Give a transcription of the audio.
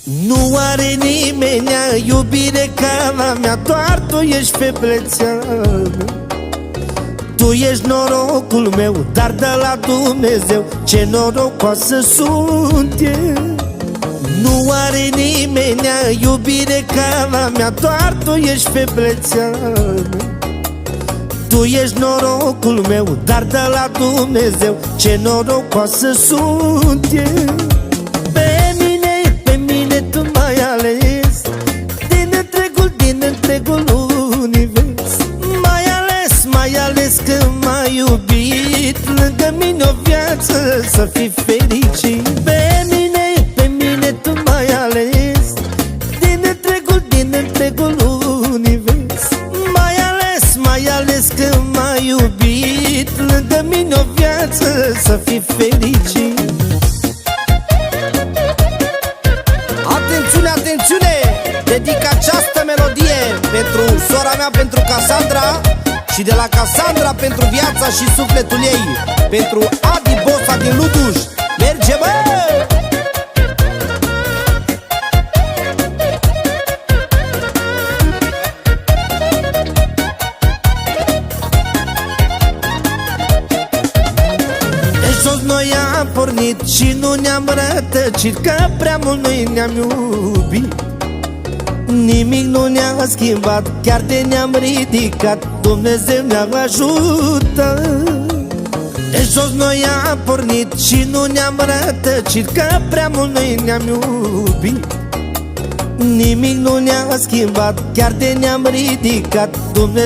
Nu are nimeni iubire ca la mea, doar tu ești feblețeană. Tu ești norocul meu, dar de la Dumnezeu, ce norocoasă sunt eu. Nu are nimeni iubire ca la mea, doar tu ești feblețeană. Tu ești norocul meu, dar de la Dumnezeu, ce norocoasă sunt eu. Pe mine tu m-ai ales din întregul univers. M-ai ales că m-ai iubit, lângă mine o viață să fii fericit. Pe mine tu m-ai ales din întregul univers. M-ai ales că m-ai iubit, lângă mine o viață să fii fericit. Atențiune, atențiune! Dedic această melodie pentru sora mea, pentru Casandra, și de la Casandra pentru viața și sufletul ei, pentru Adi Bosa din Luduș. Merge, bă! De jos noi am pornit și nu ne-am rătăcit, că prea mult noi ne-am iubit. Nimic nu ne-a schimbat, chiar de ne-am ridicat, Dumnezeu ne-a ajutat. De jos noi am pornit și nu ne-am rătăcit, că prea mult noi ne-am iubit. Nimic nu ne-a schimbat, chiar de ne-am ridicat, Dumnezeu